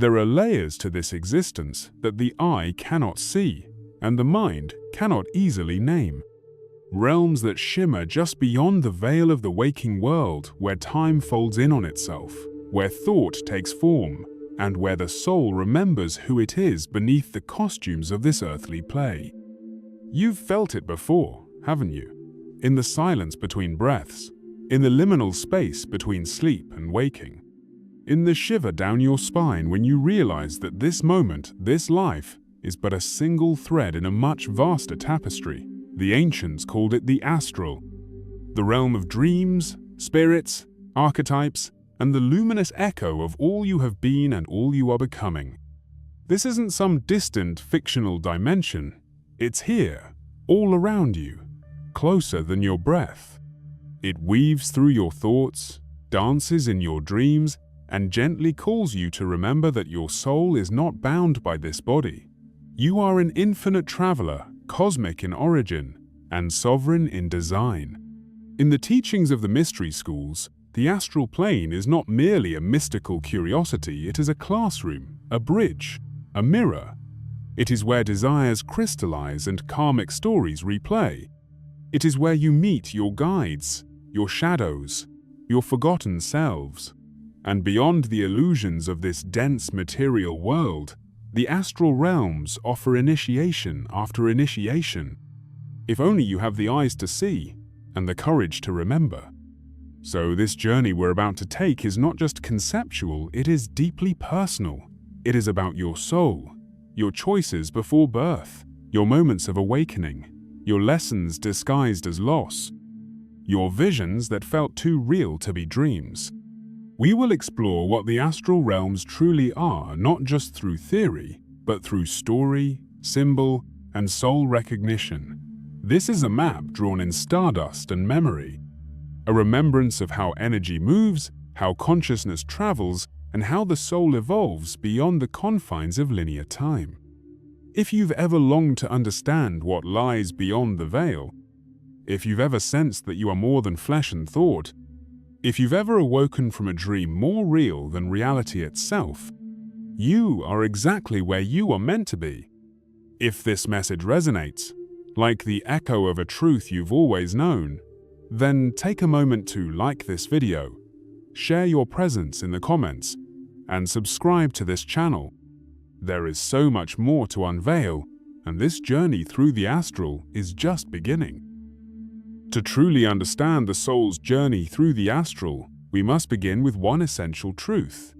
There are layers to this existence that the eye cannot see and the mind cannot easily name. Realms that shimmer just beyond the veil of the waking world, where time folds in on itself, where thought takes form, and where the soul remembers who it is beneath the costumes of this earthly play. You've felt it before, haven't you? In the silence between breaths, in the liminal space between sleep and waking, in the shiver down your spine when you realize that this moment, this life, is but a single thread in a much vaster tapestry. The ancients called it the Astral, the realm of dreams, spirits, archetypes, and the luminous echo of all you have been and all you are becoming. This isn't some distant fictional dimension. It's here, all around you, closer than your breath. It weaves through your thoughts, dances in your dreams, and gently calls you to remember that your soul is not bound by this body. You are an infinite traveler, cosmic in origin, and sovereign in design. In the teachings of the mystery schools, the astral plane is not merely a mystical curiosity, it is a classroom, a bridge, a mirror. It is where desires crystallize and karmic stories replay. It is where you meet your guides, your shadows, your forgotten selves. And beyond the illusions of this dense material world, the astral realms offer initiation after initiation. If only you have the eyes to see and the courage to remember. So this journey we're about to take is not just conceptual, it is deeply personal. It is about your soul, your choices before birth, your moments of awakening, your lessons disguised as loss, your visions that felt too real to be dreams. We will explore what the astral realms truly are, not just through theory, but through story, symbol, and soul recognition. This is a map drawn in stardust and memory, a remembrance of how energy moves, how consciousness travels, and how the soul evolves beyond the confines of linear time. If you've ever longed to understand what lies beyond the veil, if you've ever sensed that you are more than flesh and thought, if you've ever awoken from a dream more real than reality itself, you are exactly where you are meant to be. If this message resonates, like the echo of a truth you've always known, then take a moment to like this video, share your presence in the comments, and subscribe to this channel. There is so much more to unveil, and this journey through the astral is just beginning. To truly understand the soul's journey through the astral, we must begin with one essential truth.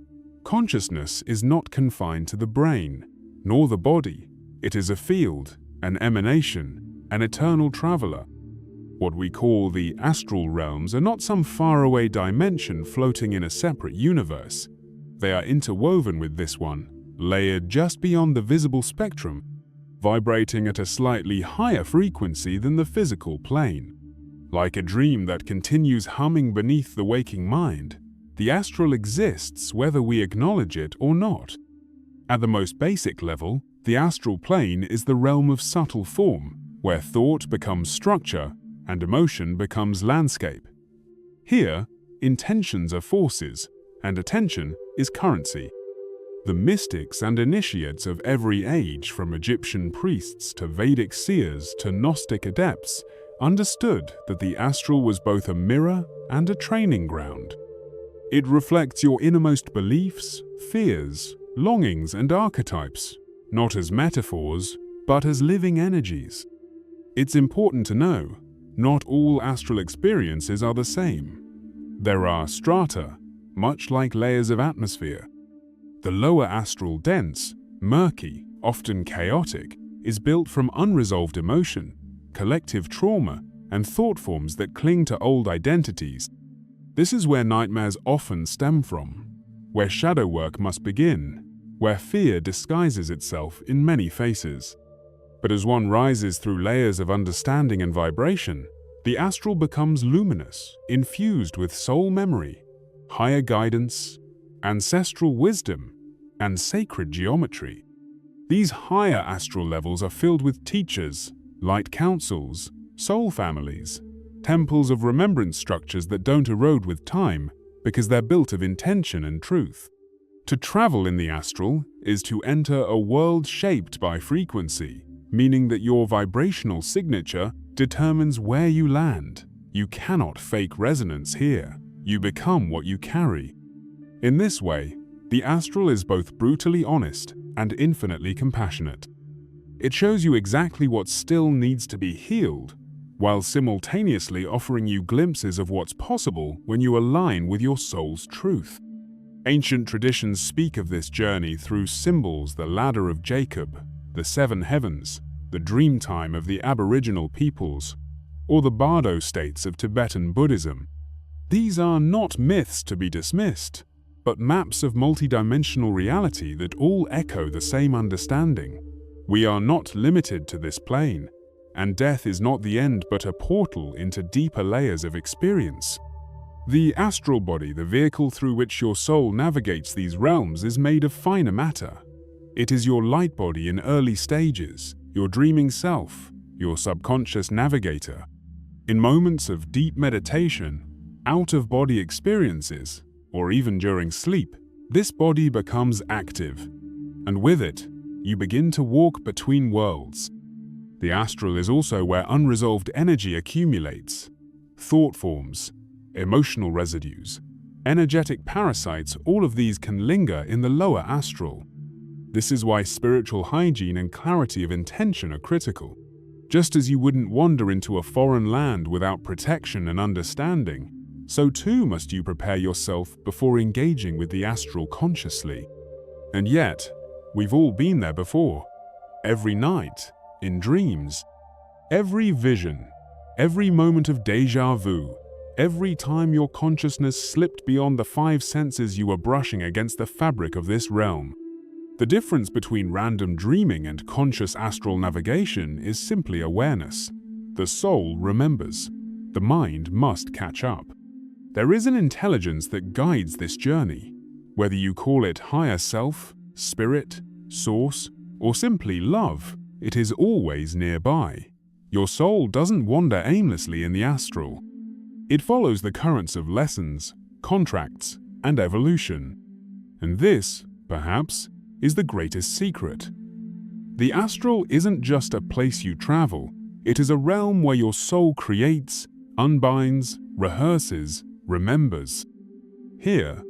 Consciousness is not confined to the brain, nor the body. It is a field, an emanation, an eternal traveler. What we call the astral realms are not some faraway dimension floating in a separate universe. They are interwoven with this one, layered just beyond the visible spectrum, vibrating at a slightly higher frequency than the physical plane. Like a dream that continues humming beneath the waking mind, the astral exists whether we acknowledge it or not. At the most basic level, the astral plane is the realm of subtle form, where thought becomes structure and emotion becomes landscape. Here, intentions are forces, and attention is currency. The mystics and initiates of every age, from Egyptian priests to Vedic seers to Gnostic adepts, understood that the astral was both a mirror and a training ground. It reflects your innermost beliefs, fears, longings, and archetypes, not as metaphors, but as living energies. It's important to know, not all astral experiences are the same. There are strata, much like layers of atmosphere. The lower astral, dense, murky, often chaotic, is built from unresolved emotion, collective trauma, and thought forms that cling to old identities. This is where nightmares often stem from, where shadow work must begin, where fear disguises itself in many faces. But as one rises through layers of understanding and vibration, the astral becomes luminous, infused with soul memory, higher guidance, ancestral wisdom, and sacred geometry. These higher astral levels are filled with teachers, light councils, soul families, temples of remembrance structures that don't erode with time because they're built of intention and truth. To travel in the astral is to enter a world shaped by frequency, meaning that your vibrational signature determines where you land. You cannot fake resonance here. You become what you carry. In this way, the astral is both brutally honest and infinitely compassionate. It shows you exactly what still needs to be healed, while simultaneously offering you glimpses of what's possible when you align with your soul's truth. Ancient traditions speak of this journey through symbols: the ladder of Jacob, the seven heavens, the dream time of the Aboriginal peoples, or the Bardo states of Tibetan Buddhism. These are not myths to be dismissed, but maps of multidimensional reality that all echo the same understanding. We are not limited to this plane, and death is not the end but a portal into deeper layers of experience. The astral body, the vehicle through which your soul navigates these realms, is made of finer matter. It is your light body in early stages, your dreaming self, your subconscious navigator. In moments of deep meditation, out-of-body experiences, or even during sleep, this body becomes active, and with it, you begin to walk between worlds. The astral is also where unresolved energy accumulates. Thought forms, emotional residues, energetic parasites, all of these can linger in the lower astral. This is why spiritual hygiene and clarity of intention are critical. Just as you wouldn't wander into a foreign land without protection and understanding, so too must you prepare yourself before engaging with the astral consciously. And yet, we've all been there before. Every night, in dreams, every vision, every moment of déjà vu, every time your consciousness slipped beyond the five senses, you were brushing against the fabric of this realm. The difference between random dreaming and conscious astral navigation is simply awareness. The soul remembers. The mind must catch up. There is an intelligence that guides this journey. Whether you call it higher self, spirit, source, or simply love, it is always nearby. Your soul doesn't wander aimlessly in the astral. It follows the currents of lessons, contracts, and evolution. And this, perhaps, is the greatest secret. The astral isn't just a place you travel, it is a realm where your soul creates, unbinds, rehearses, remembers. Here,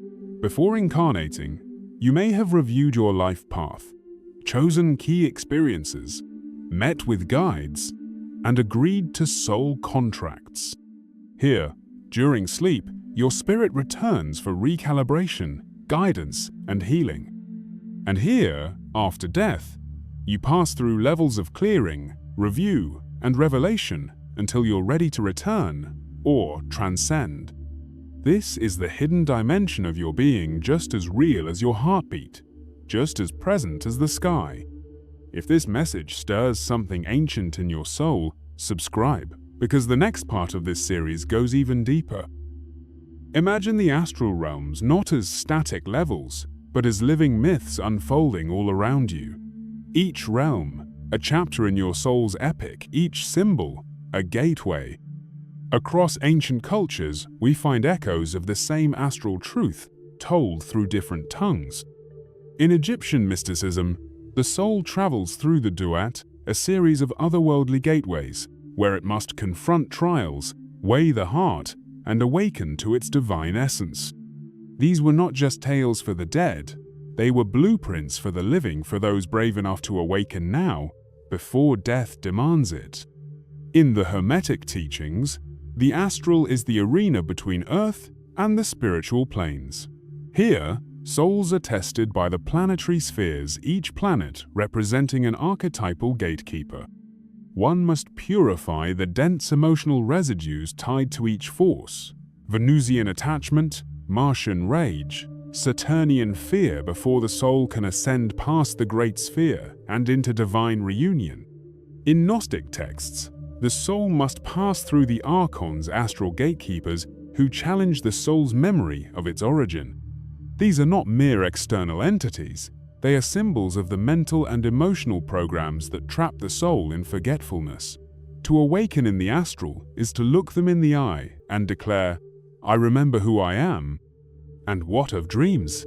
before incarnating, you may have reviewed your life path, chosen key experiences, met with guides, and agreed to soul contracts. Here, during sleep, your spirit returns for recalibration, guidance, and healing. And here, after death, you pass through levels of clearing, review, and revelation until you're ready to return or transcend. This is the hidden dimension of your being, just as real as your heartbeat, just as present as the sky. If this message stirs something ancient in your soul, subscribe, because the next part of this series goes even deeper. Imagine the astral realms not as static levels, but as living myths unfolding all around you. Each realm, a chapter in your soul's epic, each symbol, a gateway. Across ancient cultures, we find echoes of the same astral truth, told through different tongues. In Egyptian mysticism, the soul travels through the duat, a series of otherworldly gateways, where it must confront trials, weigh the heart, and awaken to its divine essence. These were not just tales for the dead, they were blueprints for the living, for those brave enough to awaken now, before death demands it. In the Hermetic teachings, the astral is the arena between Earth and the spiritual planes. Here, souls are tested by the planetary spheres, each planet representing an archetypal gatekeeper. One must purify the dense emotional residues tied to each force: Venusian attachment, Martian rage, Saturnian fear, before the soul can ascend past the Great Sphere and into divine reunion. In Gnostic texts, the soul must pass through the archons, astral gatekeepers, who challenge the soul's memory of its origin. These are not mere external entities, they are symbols of the mental and emotional programs that trap the soul in forgetfulness. To awaken in the astral is to look them in the eye and declare, "I remember who I am." And what of dreams?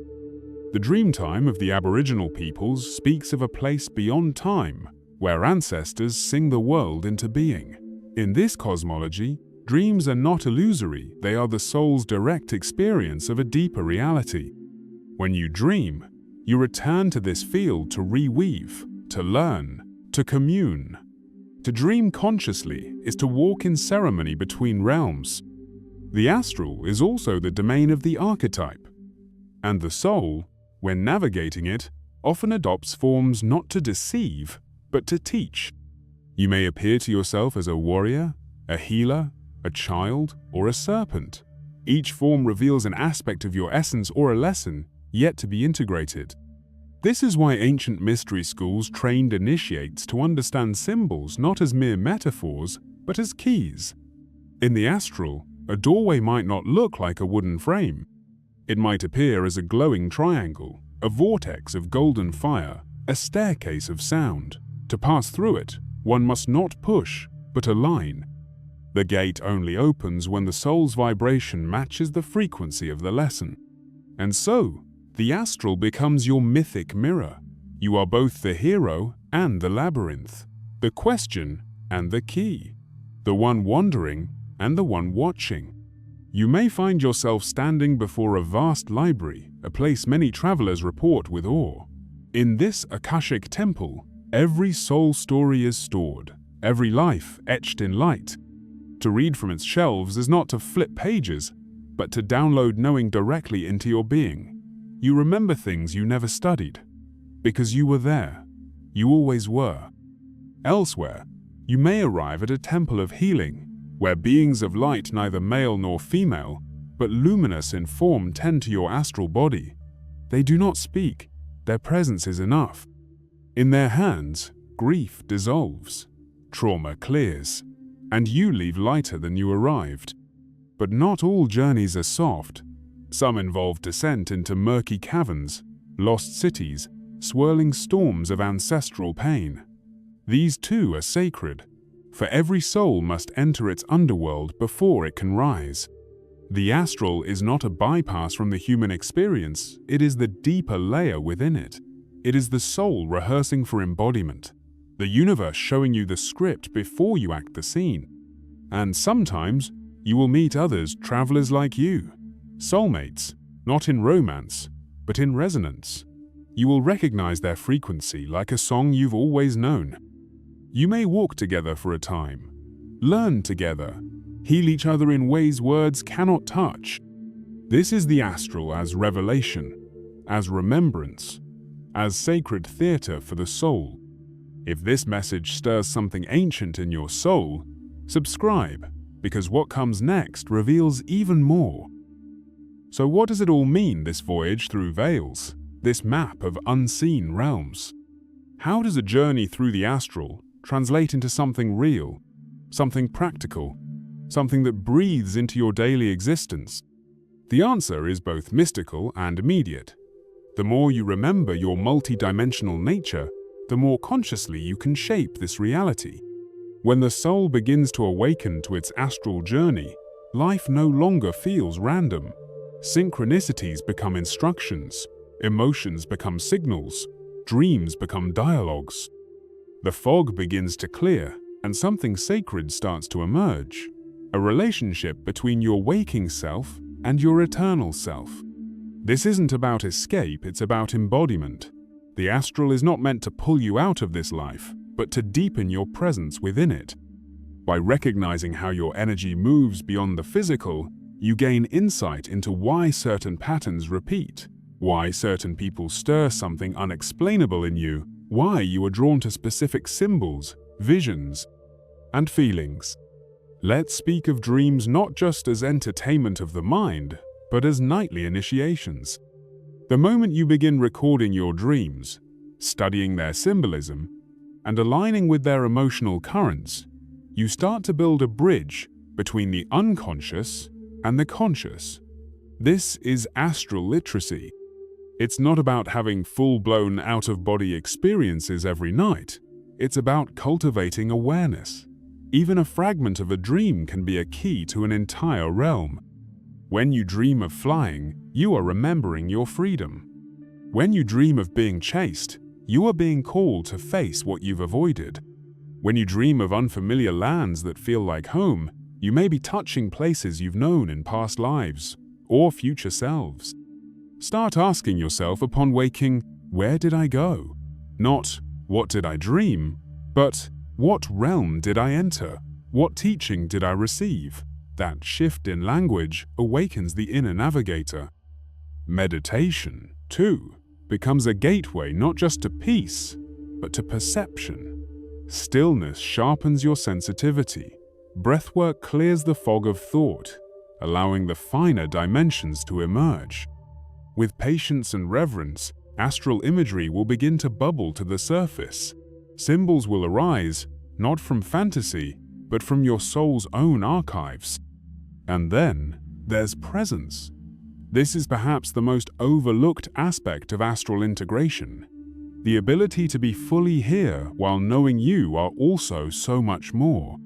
The dream time of the Aboriginal peoples speaks of a place beyond time, where ancestors sing the world into being. In this cosmology, dreams are not illusory, they are the soul's direct experience of a deeper reality. When you dream, you return to this field to reweave, to learn, to commune. To dream consciously is to walk in ceremony between realms. The astral is also the domain of the archetype, and the soul, when navigating it, often adopts forms not to deceive, but to teach. You may appear to yourself as a warrior, a healer, a child, or a serpent. Each form reveals an aspect of your essence or a lesson yet to be integrated. This is why ancient mystery schools trained initiates to understand symbols not as mere metaphors, but as keys. In the astral, a doorway might not look like a wooden frame. It might appear as a glowing triangle, a vortex of golden fire, a staircase of sound. To pass through it, one must not push, but align. The gate only opens when the soul's vibration matches the frequency of the lesson. And so, the astral becomes your mythic mirror. You are both the hero and the labyrinth, the question and the key, the one wandering and the one watching. You may find yourself standing before a vast library, a place many travelers report with awe. In this Akashic temple, every soul story is stored, every life etched in light. To read from its shelves is not to flip pages, but to download knowing directly into your being. You remember things you never studied, because you were there. You always were. Elsewhere, you may arrive at a temple of healing, where beings of light, neither male nor female, but luminous in form, tend to your astral body. They do not speak, their presence is enough. In their hands, grief dissolves, trauma clears, and you leave lighter than you arrived. But not all journeys are soft. Some involve descent into murky caverns, lost cities, swirling storms of ancestral pain. These too are sacred, for every soul must enter its underworld before it can rise. The astral is not a bypass from the human experience, it is the deeper layer within it. It is the soul rehearsing for embodiment, the universe showing you the script before you act the scene. And sometimes, you will meet others, travelers like you, soulmates, not in romance, but in resonance. You will recognize their frequency like a song you've always known. You may walk together for a time, learn together, heal each other in ways words cannot touch. This is the astral as revelation, as remembrance, as sacred theater for the soul. If this message stirs something ancient in your soul, subscribe, because what comes next reveals even more. So what does it all mean, this voyage through veils, this map of unseen realms? How does a journey through the astral translate into something real, something practical, something that breathes into your daily existence? The answer is both mystical and immediate. The more you remember your multidimensional nature, the more consciously you can shape this reality. When the soul begins to awaken to its astral journey, life no longer feels random. Synchronicities become instructions, emotions become signals, dreams become dialogues. The fog begins to clear, and something sacred starts to emerge. A relationship between your waking self and your eternal self. This isn't about escape, it's about embodiment. The astral is not meant to pull you out of this life, but to deepen your presence within it. By recognizing how your energy moves beyond the physical, you gain insight into why certain patterns repeat, why certain people stir something unexplainable in you, why you are drawn to specific symbols, visions, and feelings. Let's speak of dreams not just as entertainment of the mind, but as nightly initiations. The moment you begin recording your dreams, studying their symbolism, and aligning with their emotional currents, you start to build a bridge between the unconscious and the conscious. This is astral literacy. It's not about having full-blown out-of-body experiences every night. It's about cultivating awareness. Even a fragment of a dream can be a key to an entire realm. When you dream of flying, you are remembering your freedom. When you dream of being chased, you are being called to face what you've avoided. When you dream of unfamiliar lands that feel like home, you may be touching places you've known in past lives or future selves. Start asking yourself upon waking, where did I go? Not, what did I dream? But, what realm did I enter? What teaching did I receive? That shift in language awakens the inner navigator. Meditation, too, becomes a gateway not just to peace, but to perception. Stillness sharpens your sensitivity. Breathwork clears the fog of thought, allowing the finer dimensions to emerge. With patience and reverence, astral imagery will begin to bubble to the surface. Symbols will arise, not from fantasy, but from your soul's own archives. And then, there's presence. This is perhaps the most overlooked aspect of astral integration. The ability to be fully here while knowing you are also so much more.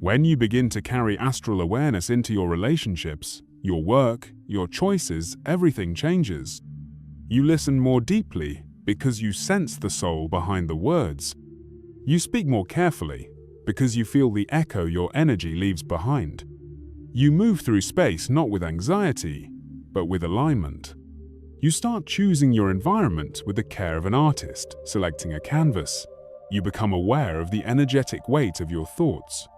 When you begin to carry astral awareness into your relationships, your work, your choices, everything changes. You listen more deeply because you sense the soul behind the words. You speak more carefully because you feel the echo your energy leaves behind. You move through space not with anxiety, but with alignment. You start choosing your environment with the care of an artist, selecting a canvas. You become aware of the energetic weight of your thoughts.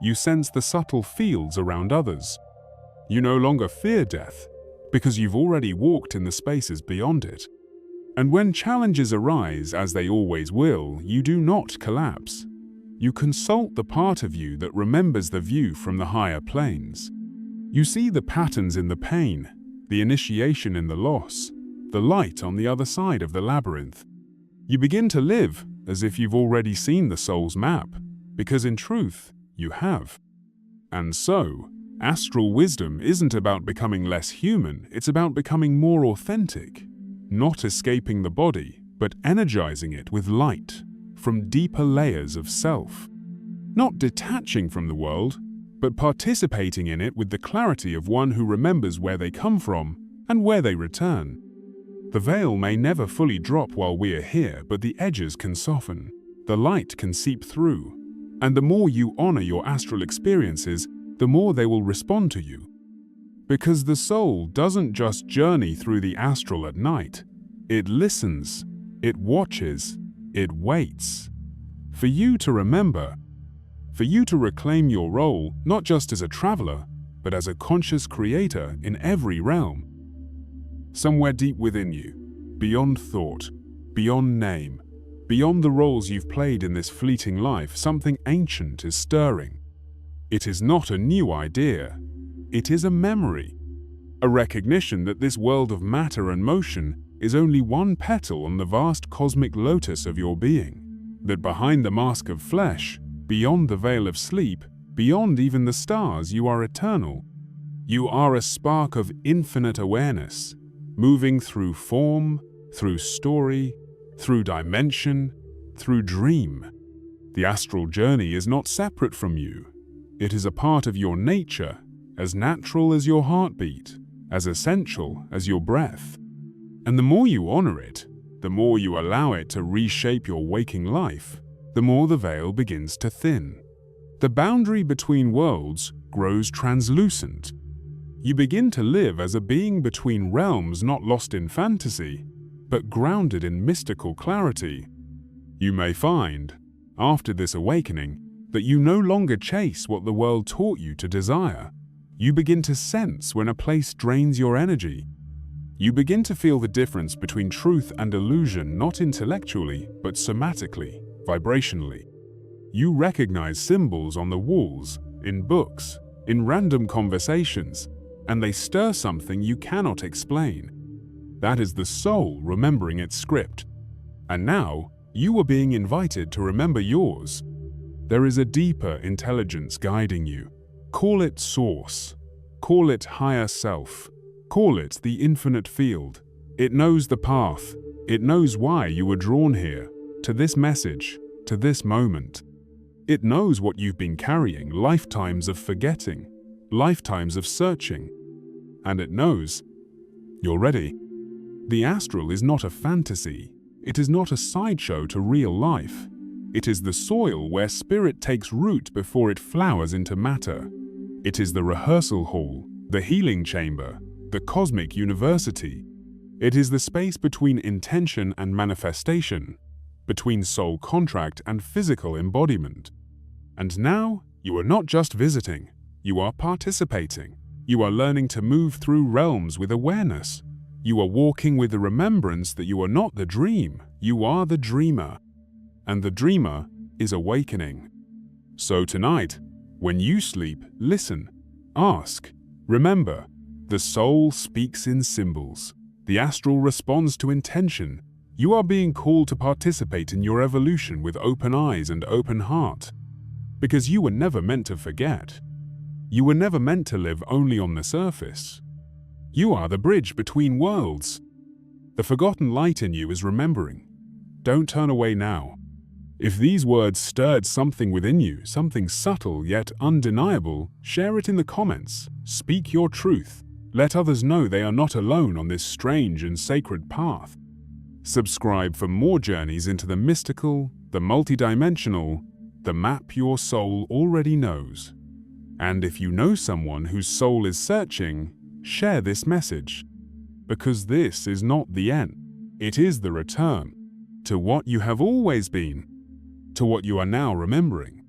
You sense the subtle fields around others. You no longer fear death, because you've already walked in the spaces beyond it. And when challenges arise, as they always will, you do not collapse. You consult the part of you that remembers the view from the higher planes. You see the patterns in the pain, the initiation in the loss, the light on the other side of the labyrinth. You begin to live as if you've already seen the soul's map, because in truth, you have. And so, astral wisdom isn't about becoming less human, it's about becoming more authentic, not escaping the body, but energizing it with light from deeper layers of self. Not detaching from the world, but participating in it with the clarity of one who remembers where they come from and where they return. The veil may never fully drop while we are here, but the edges can soften, the light can seep through, and the more you honor your astral experiences, the more they will respond to you. Because the soul doesn't just journey through the astral at night. It listens, it watches, it waits. For you to remember, for you to reclaim your role not just as a traveler, but as a conscious creator in every realm. Somewhere deep within you, beyond thought, beyond name, beyond the roles you've played in this fleeting life, something ancient is stirring. It is not a new idea. It is a memory, a recognition that this world of matter and motion is only one petal on the vast cosmic lotus of your being, that behind the mask of flesh, beyond the veil of sleep, beyond even the stars, you are eternal. You are a spark of infinite awareness, moving through form, through story, through dimension, through dream. The astral journey is not separate from you. It is a part of your nature, as natural as your heartbeat, as essential as your breath. And the more you honor it, the more you allow it to reshape your waking life, the more the veil begins to thin. The boundary between worlds grows translucent. You begin to live as a being between realms, not lost in fantasy, but grounded in mystical clarity. You may find, after this awakening, that you no longer chase what the world taught you to desire. You begin to sense when a place drains your energy. You begin to feel the difference between truth and illusion, not intellectually, but somatically, vibrationally. You recognize symbols on the walls, in books, in random conversations, and they stir something you cannot explain. That is the soul remembering its script. And now, you are being invited to remember yours. There is a deeper intelligence guiding you. Call it source. Call it higher self. Call it the infinite field. It knows the path. It knows why you were drawn here, to this message, to this moment. It knows what you've been carrying, lifetimes of forgetting, lifetimes of searching. And it knows you're ready. The astral is not a fantasy. It is not a sideshow to real life. It is the soil where spirit takes root before it flowers into matter. It is the rehearsal hall, the healing chamber, the cosmic university. It is the space between intention and manifestation, between soul contract and physical embodiment. And now, you are not just visiting, you are participating. You are learning to move through realms with awareness. You are walking with the remembrance that you are not the dream, you are the dreamer. And the dreamer is awakening. So tonight, when you sleep, listen, ask, remember. The soul speaks in symbols. The astral responds to intention. You are being called to participate in your evolution with open eyes and open heart. Because you were never meant to forget. You were never meant to live only on the surface. You are the bridge between worlds. The forgotten light in you is remembering. Don't turn away now. If these words stirred something within you, something subtle yet undeniable, share it in the comments. Speak your truth. Let others know they are not alone on this strange and sacred path. Subscribe for more journeys into the mystical, the multidimensional, the map your soul already knows. And if you know someone whose soul is searching, share this message. Because this is not the end. It is the return to what you have always been, to what you are now remembering.